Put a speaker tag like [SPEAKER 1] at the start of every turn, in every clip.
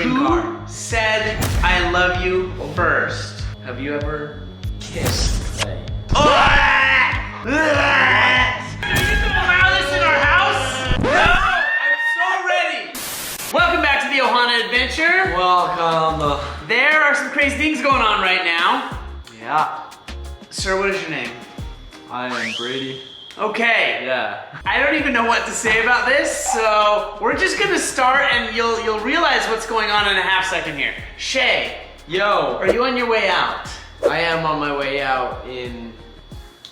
[SPEAKER 1] Who said I love you first?
[SPEAKER 2] Have you ever kissed Klai?
[SPEAKER 1] You can allow this in our house? No! I'm so ready! Welcome back to the Ohana Adventure.
[SPEAKER 2] Welcome.
[SPEAKER 1] There are some crazy things going on right now.
[SPEAKER 2] Yeah.
[SPEAKER 1] Sir, what is your name?
[SPEAKER 3] I am Brady.
[SPEAKER 1] Okay.
[SPEAKER 3] Yeah.
[SPEAKER 1] I don't even know what to say about this, so we're just gonna start and you'll realize what's going on in a half second here. Shae,
[SPEAKER 2] Yo.
[SPEAKER 1] are you on your way out?
[SPEAKER 2] I am on my way out in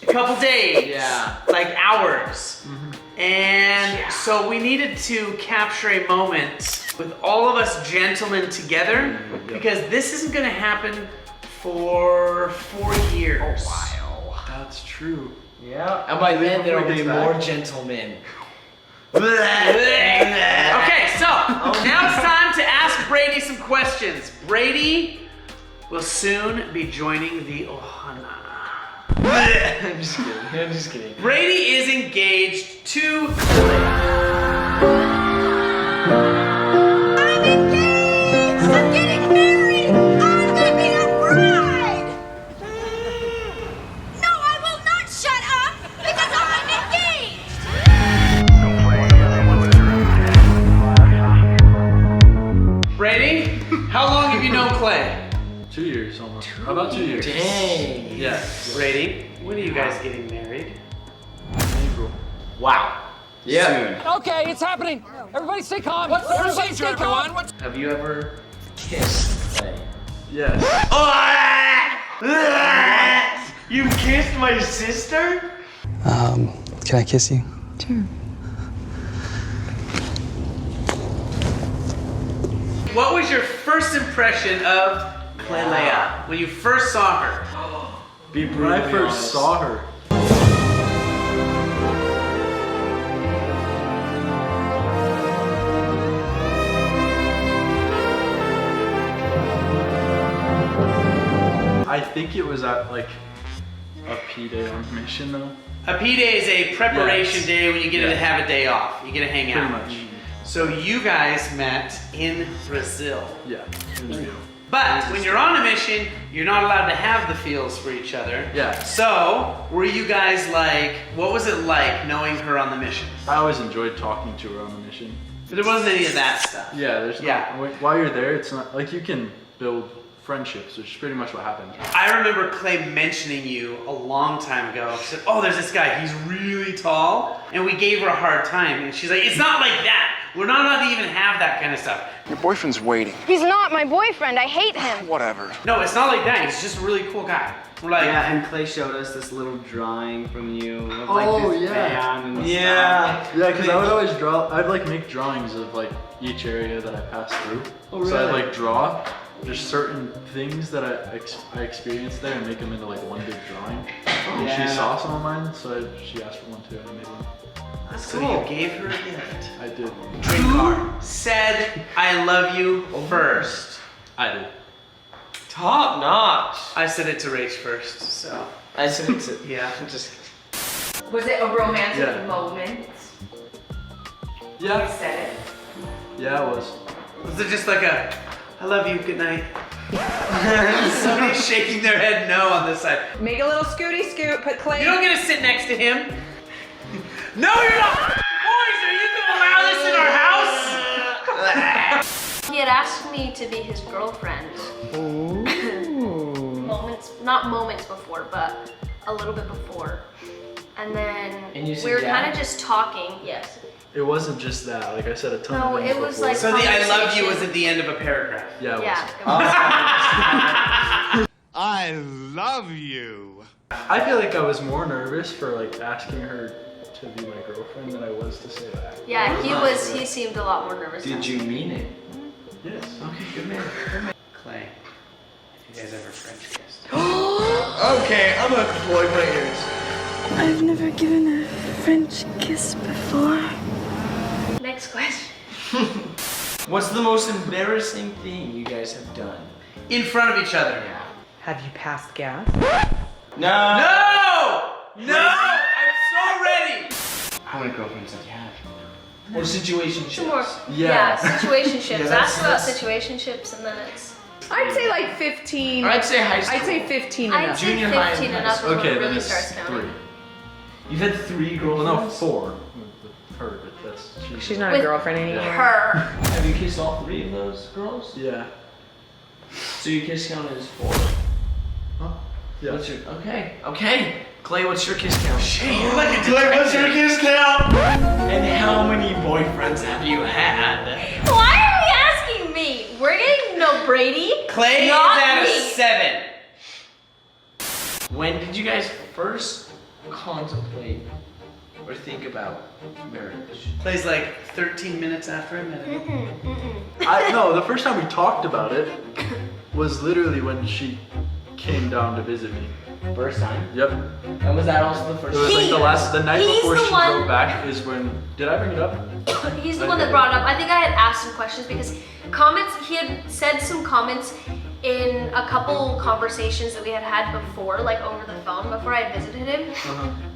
[SPEAKER 1] A couple days.
[SPEAKER 2] Yeah.
[SPEAKER 1] Like hours. And so we needed to capture a moment with all of us gentlemen together because this isn't gonna happen for 4 years.
[SPEAKER 2] Wow.
[SPEAKER 3] That's true.
[SPEAKER 2] Yeah. And by then there will be more gentlemen.
[SPEAKER 1] Okay, so now it's time to ask Brady some questions. Brady will soon be joining the Ohana.
[SPEAKER 2] I'm just kidding. I'm just kidding.
[SPEAKER 1] Brady is engaged to Klai.
[SPEAKER 4] I'm engaged! I'm getting married! I'm gonna be a bride! No, I will not shut up because I'm engaged!
[SPEAKER 1] Brady, how long have you known Klai?
[SPEAKER 3] 2 years almost. How about 2 years?
[SPEAKER 2] Dang.
[SPEAKER 3] Yeah.
[SPEAKER 1] Brady, when are you guys getting married?
[SPEAKER 3] April.
[SPEAKER 2] Wow. Yeah.
[SPEAKER 5] Okay, it's happening. Everybody stay calm. What's the procedure, everyone?
[SPEAKER 2] Have you ever kissed Klai?
[SPEAKER 3] Yes.
[SPEAKER 1] You kissed my sister?
[SPEAKER 6] Can I kiss you?
[SPEAKER 1] What was your first impression of KLaiLea's when you first saw her?
[SPEAKER 3] When I first saw her, I think it was at like a P-Day on mission though.
[SPEAKER 1] A P-Day is a preparation
[SPEAKER 3] Yes.
[SPEAKER 1] day when you get to have a day off. You get to hang out.
[SPEAKER 3] Pretty much.
[SPEAKER 1] So you guys met in Brazil.
[SPEAKER 3] Yeah. It was real.
[SPEAKER 1] But when you're on a mission, you're not allowed to have the feels for each other.
[SPEAKER 3] Yeah.
[SPEAKER 1] So, were you guys like, what was it like knowing her on the mission?
[SPEAKER 3] I always enjoyed talking to her on the mission.
[SPEAKER 1] But there wasn't any of that stuff.
[SPEAKER 3] Yeah, there's
[SPEAKER 1] Yeah.
[SPEAKER 3] not, while you're there, it's not, like you can build friendships, which is pretty much what happened.
[SPEAKER 1] I remember Klai mentioning you a long time ago. She said, oh, there's this guy, he's really tall. And we gave her a hard time. And she's like, it's not like that. We're not allowed to even have that kind of stuff.
[SPEAKER 7] Your boyfriend's waiting.
[SPEAKER 4] He's not my boyfriend. I hate him.
[SPEAKER 7] Whatever.
[SPEAKER 1] No, it's not like that. He's just a really cool guy. We're like,
[SPEAKER 8] Yeah, and Klai showed us this little drawing from you of
[SPEAKER 3] Oh,
[SPEAKER 8] like this
[SPEAKER 3] yeah.
[SPEAKER 8] fan and
[SPEAKER 2] Yeah.
[SPEAKER 8] stuff.
[SPEAKER 3] Yeah, because I would always draw, I'd like make drawings of like each area that I passed through.
[SPEAKER 8] Oh,
[SPEAKER 3] So I'd
[SPEAKER 8] really?
[SPEAKER 3] like draw just certain things that I experienced there and make them into like one big drawing. And
[SPEAKER 8] Yeah.
[SPEAKER 3] she saw some of mine, so she asked for one too, and I made one.
[SPEAKER 1] that's so you gave her a gift.
[SPEAKER 3] I did.
[SPEAKER 1] Who said I love you first?
[SPEAKER 3] I did.
[SPEAKER 2] Top notch.
[SPEAKER 1] I said it to Rach first, so.
[SPEAKER 2] I said it to.
[SPEAKER 1] Yeah.
[SPEAKER 2] Just.
[SPEAKER 9] Was it a romantic
[SPEAKER 3] Yeah.
[SPEAKER 9] moment? You
[SPEAKER 3] Yeah,
[SPEAKER 9] said it.
[SPEAKER 3] yeah, it was.
[SPEAKER 1] Was it just like a, I love you, good night? Somebody's shaking their head no on this side.
[SPEAKER 9] Make a little scooty scoot, put Klai.
[SPEAKER 1] You don't get to sit next to him. No, you're not! Boys, are you gonna allow this in our house?
[SPEAKER 10] He had asked me to be his girlfriend. Not moments before, but a little bit before. And then
[SPEAKER 2] And you said
[SPEAKER 10] we were
[SPEAKER 2] yeah?
[SPEAKER 10] kind of just talking. Yes.
[SPEAKER 3] It wasn't just that. Like I said a ton
[SPEAKER 10] No,
[SPEAKER 3] of things
[SPEAKER 10] it was
[SPEAKER 3] before.
[SPEAKER 10] like-
[SPEAKER 1] So the I love you
[SPEAKER 10] Conversation.
[SPEAKER 1] was at the end of a paragraph.
[SPEAKER 3] Yeah, it was.
[SPEAKER 10] Yeah. it was-
[SPEAKER 7] I love you.
[SPEAKER 3] I feel like I was more nervous for like asking her to be my girlfriend than I was to say that.
[SPEAKER 10] Yeah, he seemed a lot more nervous.
[SPEAKER 2] Did you mean it?
[SPEAKER 3] Yes.
[SPEAKER 2] Okay, good man.
[SPEAKER 1] Klai, if you guys ever French kissed.
[SPEAKER 2] Okay, I'm gonna plug my ears.
[SPEAKER 4] I've never given a French kiss before.
[SPEAKER 10] Next question.
[SPEAKER 2] What's the most embarrassing thing you guys have done?
[SPEAKER 1] In front of each other.
[SPEAKER 9] Have you passed gas?
[SPEAKER 2] No.
[SPEAKER 1] No! No! I'm so ready!
[SPEAKER 2] How many girlfriends have you had? Or situationships?
[SPEAKER 10] Some more.
[SPEAKER 3] Yeah.
[SPEAKER 10] Situationships.
[SPEAKER 2] Yeah, that's-
[SPEAKER 10] Ask about
[SPEAKER 2] that's-
[SPEAKER 10] situationships, and then it's.
[SPEAKER 9] I'd say like 15.
[SPEAKER 2] I'd say high school.
[SPEAKER 9] I'd say 15 and
[SPEAKER 10] I'd
[SPEAKER 9] up.
[SPEAKER 10] say
[SPEAKER 2] Junior high
[SPEAKER 10] 15
[SPEAKER 2] and
[SPEAKER 10] and
[SPEAKER 2] high
[SPEAKER 10] up is
[SPEAKER 2] school.
[SPEAKER 10] when
[SPEAKER 3] Okay,
[SPEAKER 10] it
[SPEAKER 3] then
[SPEAKER 10] really
[SPEAKER 3] it's
[SPEAKER 10] starts counting.
[SPEAKER 3] 3.
[SPEAKER 2] You've had 3
[SPEAKER 3] Well,
[SPEAKER 2] girlfriends?
[SPEAKER 3] no, 4 with her, but that's
[SPEAKER 9] She's not
[SPEAKER 10] With
[SPEAKER 9] a girlfriend anymore.
[SPEAKER 10] Her.
[SPEAKER 2] Have you kissed all 3 of those girls?
[SPEAKER 3] Yeah.
[SPEAKER 2] So your kiss count is 4.
[SPEAKER 3] Huh? Yeah.
[SPEAKER 2] What's your okay. Klai, what's your kiss count?
[SPEAKER 1] Shae, you're like a
[SPEAKER 2] Klai, what's your
[SPEAKER 1] detective.
[SPEAKER 2] kiss count? And how many boyfriends have you had?
[SPEAKER 10] Why are you asking me? We're getting no Brady.
[SPEAKER 1] Klai
[SPEAKER 10] Not
[SPEAKER 1] is at
[SPEAKER 10] me.
[SPEAKER 1] a 7.
[SPEAKER 2] When did you guys first contemplate or think about marriage?
[SPEAKER 1] Klai's like 13 minutes after I met him.
[SPEAKER 3] No, the first time we talked about it was literally when she came down to visit me.
[SPEAKER 2] First time?
[SPEAKER 3] Yep.
[SPEAKER 2] And was that also the first
[SPEAKER 3] It was
[SPEAKER 2] time?
[SPEAKER 3] like the night
[SPEAKER 10] He's
[SPEAKER 3] before
[SPEAKER 10] the
[SPEAKER 3] she
[SPEAKER 10] one-
[SPEAKER 3] drove back is when, did I bring it up?
[SPEAKER 10] He's the one that brought it up. I think I had asked some questions because he had said some comments in a couple conversations that we had had before, like over the phone before I had visited him,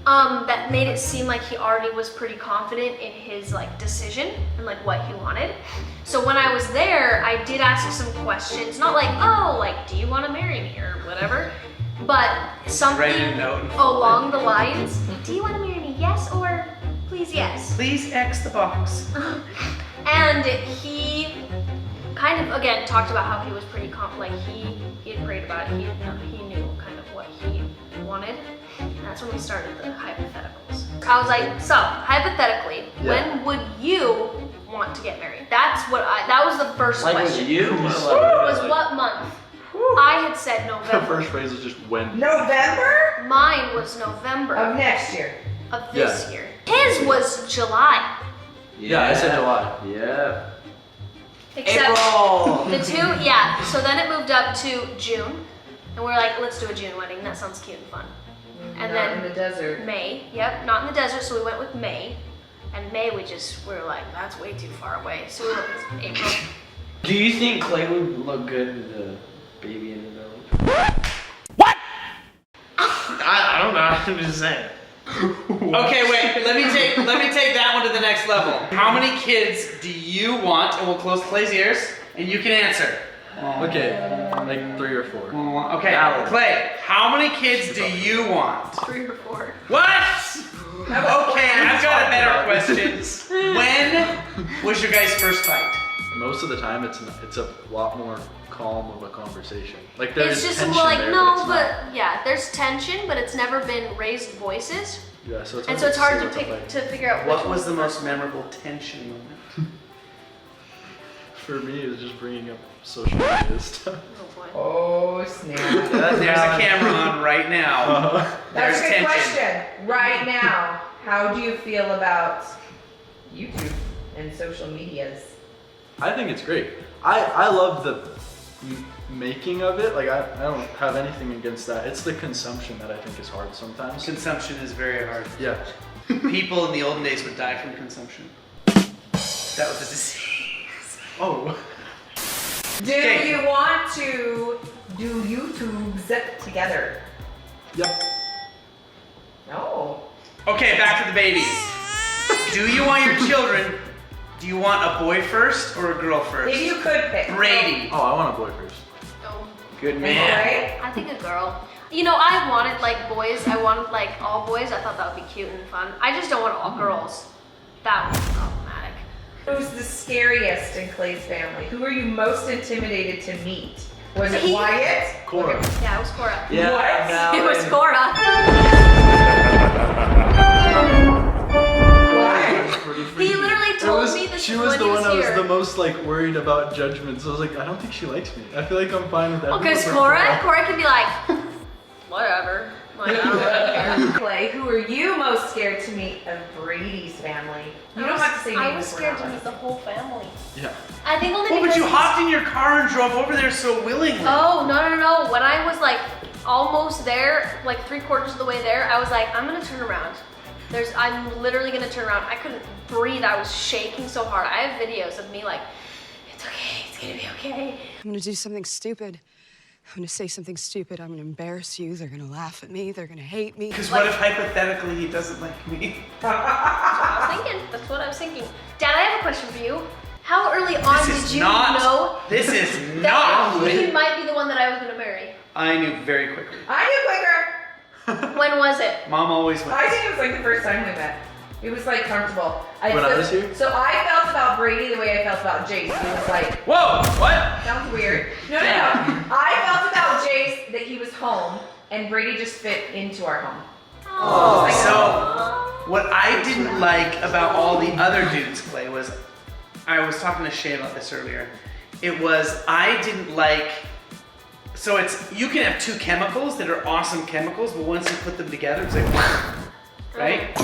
[SPEAKER 10] that made it seem like he already was pretty confident in his like decision and like what he wanted. So when I was there, I did ask some questions, not like, oh, like, do you want to marry me or whatever, but something
[SPEAKER 1] Write a note and
[SPEAKER 10] along the lines, do you want to marry me? Yes or please yes.
[SPEAKER 1] Please X the box.
[SPEAKER 10] And he kind of again talked about how he was pretty he had prayed about it. He knew kind of what he wanted. And that's when we started the hypotheticals. I was like, so hypothetically, when would you want to get married? That was the first
[SPEAKER 2] Like
[SPEAKER 10] question.
[SPEAKER 2] with you?
[SPEAKER 10] Was what month? I had said
[SPEAKER 3] The
[SPEAKER 10] November.
[SPEAKER 3] first phrase was just when.
[SPEAKER 9] November
[SPEAKER 10] Mine was November
[SPEAKER 9] of next year.
[SPEAKER 10] of this year. His was July.
[SPEAKER 3] Yeah, I said July.
[SPEAKER 2] Yeah.
[SPEAKER 10] Except
[SPEAKER 2] April.
[SPEAKER 10] the 2, yeah. So then it moved up to June, and we were like, let's do a June wedding. That sounds cute and fun. And
[SPEAKER 9] Not
[SPEAKER 10] then
[SPEAKER 9] in the desert.
[SPEAKER 10] May, yep, not in the desert. So we went with May, and May we were like, that's way too far away. So we went with April.
[SPEAKER 2] Do you think Klai would look good with a baby in the belly? I don't know. I'm just saying.
[SPEAKER 1] Okay, wait. Let me take that one to the next level. How many kids do you want? And we'll close Klai's ears, and you can answer.
[SPEAKER 3] Okay, like 3 or 4.
[SPEAKER 1] Okay, Klai, how many kids do you want?
[SPEAKER 10] 3 or 4.
[SPEAKER 1] What? Okay, I've got a better question. When was your guys' first fight?
[SPEAKER 3] Most of the time, it's a lot more calm of a conversation. Like there's
[SPEAKER 10] It's just
[SPEAKER 3] tension
[SPEAKER 10] more like
[SPEAKER 3] there,
[SPEAKER 10] no,
[SPEAKER 3] it's
[SPEAKER 10] but
[SPEAKER 3] not.
[SPEAKER 10] yeah, there's tension, but it's never been raised voices,
[SPEAKER 3] Yeah, so it's
[SPEAKER 10] and so it's hard
[SPEAKER 3] say
[SPEAKER 10] to
[SPEAKER 3] what the fight-
[SPEAKER 10] figure out
[SPEAKER 1] What
[SPEAKER 10] which
[SPEAKER 1] was the
[SPEAKER 10] one's
[SPEAKER 1] most memorable tension moment?
[SPEAKER 3] For me, it was just bringing up social media stuff.
[SPEAKER 10] Oh boy.
[SPEAKER 9] Oh snap.
[SPEAKER 1] There's a camera on right now.
[SPEAKER 9] That's
[SPEAKER 1] There's
[SPEAKER 9] a good
[SPEAKER 1] tension.
[SPEAKER 9] question. Right now, how do you feel about YouTube and social medias?
[SPEAKER 3] I think it's great. I love the making of it. Like I don't have anything against that. It's the consumption that I think is hard sometimes.
[SPEAKER 1] Consumption is very hard.
[SPEAKER 3] Yeah.
[SPEAKER 1] People in the olden days would die from consumption. That was a disease.
[SPEAKER 3] Oh.
[SPEAKER 9] Do
[SPEAKER 1] Okay.
[SPEAKER 9] you want to do YouTubes together?
[SPEAKER 3] Yep.
[SPEAKER 9] No.
[SPEAKER 1] Okay, back to the babies. Do you want your children? Do you want a boy first or a girl first?
[SPEAKER 9] If you could pick.
[SPEAKER 1] Brady.
[SPEAKER 3] Oh, I want a boy first.
[SPEAKER 10] Oh,
[SPEAKER 2] Good
[SPEAKER 9] Am I
[SPEAKER 2] man.
[SPEAKER 9] right?
[SPEAKER 10] I think a girl. You know, I wanted like boys. I wanted like all boys. I thought that would be cute and fun. I just don't want all girls. That was problematic.
[SPEAKER 9] Who's the scariest in Klai's family? Who are you most intimidated to meet? Was it
[SPEAKER 10] He-
[SPEAKER 9] Wyatt?
[SPEAKER 3] Cora.
[SPEAKER 10] Yeah, it was Cora.
[SPEAKER 2] Yeah.
[SPEAKER 9] What?
[SPEAKER 2] now
[SPEAKER 10] It was
[SPEAKER 2] and-
[SPEAKER 10] Cora.
[SPEAKER 9] Why?
[SPEAKER 10] He literally told me this
[SPEAKER 3] she
[SPEAKER 10] when
[SPEAKER 3] was the
[SPEAKER 10] he
[SPEAKER 3] one I was
[SPEAKER 10] here.
[SPEAKER 3] the most like worried about judgment. So I was like, I don't think she likes me. I feel like I'm fine with
[SPEAKER 10] Well,
[SPEAKER 3] everyone.
[SPEAKER 10] because
[SPEAKER 3] but
[SPEAKER 10] Cora can be like, whatever. Like, I don't really care.
[SPEAKER 9] Klai, who are you most scared to meet of Brady's family? You don't have to say names.
[SPEAKER 10] I was scared to
[SPEAKER 9] we're not
[SPEAKER 10] meet the whole family.
[SPEAKER 3] Yeah.
[SPEAKER 10] I think only
[SPEAKER 1] Oh,
[SPEAKER 10] because
[SPEAKER 1] but you
[SPEAKER 10] he's-
[SPEAKER 1] hopped in your car and drove over there so willingly.
[SPEAKER 10] Oh, no. When I was like almost there, like 3/4 of the way there, I was like, I'm gonna turn around. I'm literally gonna turn around. I couldn't breathe. I was shaking so hard. I have videos of me like, it's okay, it's gonna be okay.
[SPEAKER 11] I'm gonna do something stupid. I'm gonna say something stupid. I'm gonna embarrass you. They're gonna laugh at me. They're gonna hate me.
[SPEAKER 1] Because what if hypothetically he doesn't like me?
[SPEAKER 10] I was thinking. That's what I was thinking. Dad, I have a question for you. How early on did you know
[SPEAKER 1] This is
[SPEAKER 10] that
[SPEAKER 1] not.
[SPEAKER 10] he might be the one that I was gonna marry?
[SPEAKER 1] I knew very quickly.
[SPEAKER 9] I knew quicker.
[SPEAKER 10] When was it?
[SPEAKER 1] Mom always wins.
[SPEAKER 9] I think it was like the first time we met. It was like comfortable.
[SPEAKER 3] When I was here?
[SPEAKER 9] So I felt about Brady the way I felt about Jase. It was like,
[SPEAKER 1] Whoa, what?
[SPEAKER 9] sounds weird. No. I felt about Jase that he was home and Brady just fit into our home.
[SPEAKER 10] Oh.
[SPEAKER 1] So, what I didn't like about all the other dudes, Klai, was, I was talking to Shae about this earlier. It was, I didn't like, so it's, you can have two chemicals that are awesome chemicals, but once you put them together, it's like, right?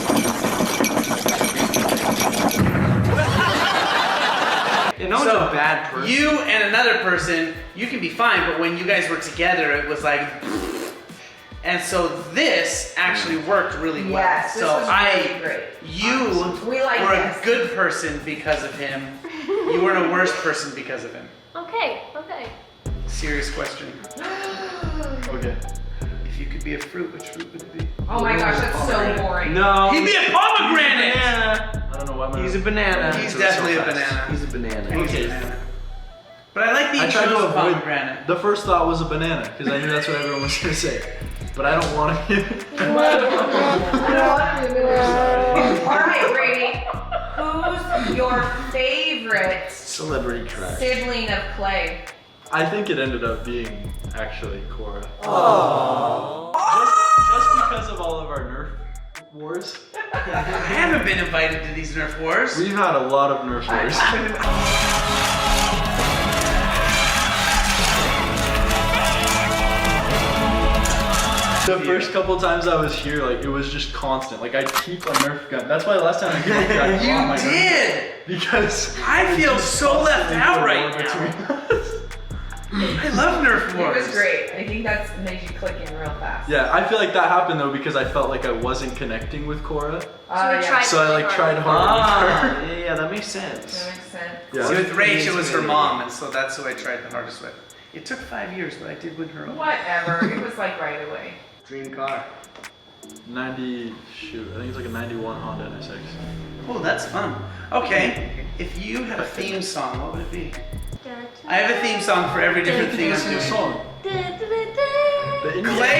[SPEAKER 8] You know, it's a bad person.
[SPEAKER 1] You and another person, you can be fine, but when you guys were together, it was like, and so this actually worked really well.
[SPEAKER 9] Yes, this
[SPEAKER 1] so
[SPEAKER 9] was really great.
[SPEAKER 1] You
[SPEAKER 9] We like
[SPEAKER 1] were
[SPEAKER 9] this.
[SPEAKER 1] a good person because of him. You weren't a worse person because of him.
[SPEAKER 10] Okay.
[SPEAKER 1] Serious question.
[SPEAKER 3] Okay.
[SPEAKER 1] If you could be a fruit, which fruit would it be?
[SPEAKER 9] Oh my gosh, that's so boring.
[SPEAKER 8] No.
[SPEAKER 1] He'd be a pomegranate!
[SPEAKER 8] Banana.
[SPEAKER 3] I don't know why my.
[SPEAKER 8] He's a banana.
[SPEAKER 1] He's definitely a banana.
[SPEAKER 8] He's a banana.
[SPEAKER 1] He's a banana. But I like the
[SPEAKER 3] I tried to
[SPEAKER 1] intro
[SPEAKER 3] avoid.
[SPEAKER 1] pomegranate.
[SPEAKER 3] The first thought was a banana because I knew that's what everyone was gonna say. But I don't want to.
[SPEAKER 9] All right, Brady. Who's your favorite
[SPEAKER 8] Celebrity crush.
[SPEAKER 9] sibling of Klai?
[SPEAKER 3] I think it ended up being actually Cora.
[SPEAKER 8] Aww.
[SPEAKER 3] Just because of all of our Nerf wars.
[SPEAKER 1] I haven't been invited to these Nerf wars.
[SPEAKER 3] We've had a lot of Nerf wars. The first couple times I was here, like it was just constant. Like I'd keep a Nerf gun. That's why the last time I came here, I bought my
[SPEAKER 1] You
[SPEAKER 3] Nerf
[SPEAKER 1] did!
[SPEAKER 3] gun. Because
[SPEAKER 1] I feel so left out right now. I love Nerf
[SPEAKER 9] It
[SPEAKER 1] wars.
[SPEAKER 9] was great. I think that's made you click in real fast.
[SPEAKER 3] Yeah, I feel like that happened though because I felt like I wasn't connecting with Cora.
[SPEAKER 9] Yeah.
[SPEAKER 3] So I like tried hard with her.
[SPEAKER 8] Yeah, that makes sense.
[SPEAKER 9] That makes sense.
[SPEAKER 3] Yeah.
[SPEAKER 1] See, with Rach, it was her mom, and so that's who I tried the hardest with. It took 5 years, but I did win her over.
[SPEAKER 9] Whatever. It was like right away.
[SPEAKER 8] Dream car.
[SPEAKER 3] 90, shoot, I think it's like a 91 Honda NSX.
[SPEAKER 1] Oh, that's fun. Okay, if you had a theme song, what would it be? I have a theme song for every different thing I'm doing.
[SPEAKER 3] Song.
[SPEAKER 1] Klai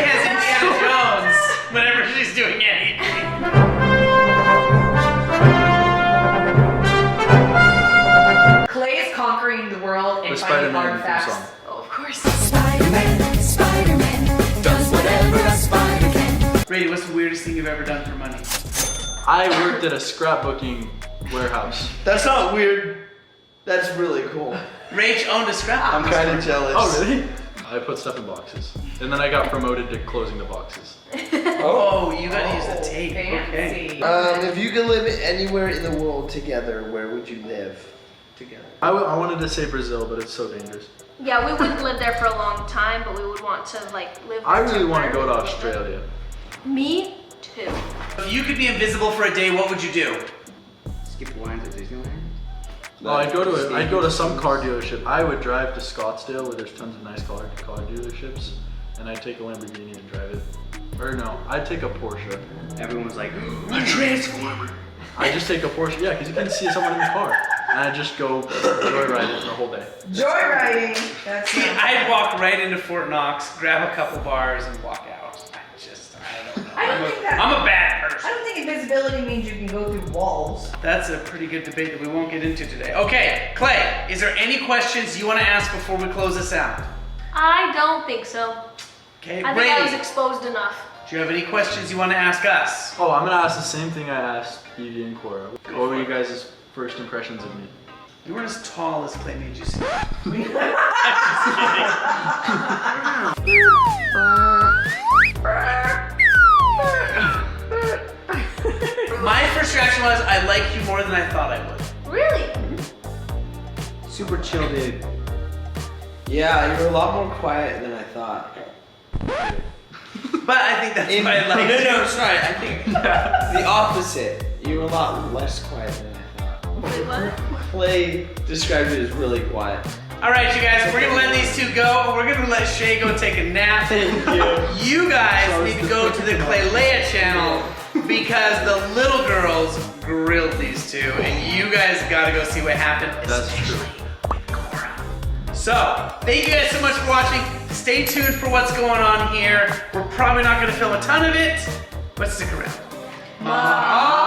[SPEAKER 1] has Indiana Jones whenever she's doing anything.
[SPEAKER 9] Klai is conquering the world and
[SPEAKER 3] The
[SPEAKER 9] finding
[SPEAKER 3] Spider-Man
[SPEAKER 9] hard
[SPEAKER 3] theme
[SPEAKER 9] facts.
[SPEAKER 3] song.
[SPEAKER 10] Oh, of course.
[SPEAKER 4] Spider-Man does whatever a spider can.
[SPEAKER 1] Brady, what's the weirdest thing you've ever done for money?
[SPEAKER 3] I worked at a scrapbooking warehouse.
[SPEAKER 2] That's not weird. That's really cool.
[SPEAKER 1] Rach owned a scrapbook.
[SPEAKER 2] I'm kind of jealous.
[SPEAKER 3] Oh, really? I put stuff in boxes. And then I got promoted to closing the boxes.
[SPEAKER 1] Oh, you gotta use the tape.
[SPEAKER 9] Fancy.
[SPEAKER 1] Okay.
[SPEAKER 2] If you could live anywhere in the world together, where would you live together?
[SPEAKER 3] I wanted to say Brazil, but it's so dangerous.
[SPEAKER 10] Yeah, we wouldn't live there for a long time, but we would want to like live there.
[SPEAKER 3] I really want to go to
[SPEAKER 10] temporarily.
[SPEAKER 3] Australia.
[SPEAKER 10] Me too.
[SPEAKER 1] If you could be invisible for a day, what would you do?
[SPEAKER 8] Skip line to Disneyland.
[SPEAKER 3] Well, I'd go to some car dealership. I would drive to Scottsdale where there's tons of nice car dealerships, and I'd take a Lamborghini and drive it. Or no, I'd take a Porsche.
[SPEAKER 8] Everyone's like,
[SPEAKER 1] A transformer.
[SPEAKER 3] I just take a Porsche, yeah, because you can see someone in the car, and I just go joyride it the whole day.
[SPEAKER 9] Joyriding. That's
[SPEAKER 1] See, I'd walk right into Fort Knox, grab a couple bars, and walk out. I don't know.
[SPEAKER 9] I don't think that.
[SPEAKER 1] I'm a bad
[SPEAKER 9] I
[SPEAKER 1] person.
[SPEAKER 9] don't think invisibility means you can go through walls.
[SPEAKER 1] That's a pretty good debate that we won't get into today. Okay, Klai, is there any questions you want to ask before we close this out?
[SPEAKER 10] I don't think so.
[SPEAKER 1] Okay,
[SPEAKER 10] I think I was
[SPEAKER 1] Brady,
[SPEAKER 10] exposed enough.
[SPEAKER 1] do you have any questions you want to ask us?
[SPEAKER 3] Oh, I'm gonna ask the same thing I asked Evie and Cora. What were you guys' first impressions of me?
[SPEAKER 1] You weren't as tall as Klai made you seem. My first reaction was, I like you more than I thought I would.
[SPEAKER 10] Really?
[SPEAKER 8] super chill dude.
[SPEAKER 2] Yeah, you're a lot more quiet than I thought.
[SPEAKER 1] But I think that's why I like
[SPEAKER 2] No, sorry. I think the opposite. You're a lot less quiet than I thought.
[SPEAKER 10] Wait, what?
[SPEAKER 2] Klai described it as really quiet.
[SPEAKER 1] All right, you guys, we're gonna let these two go. We're gonna let Shae go take a nap. You guys need to go to the KLaiLea's channel because the little girls grilled these two, and you guys gotta go see what happened.
[SPEAKER 3] That's true.
[SPEAKER 1] With Cora. So, thank you guys so much for watching. Stay tuned for what's going on here. We're probably not gonna film a ton of it, but stick around.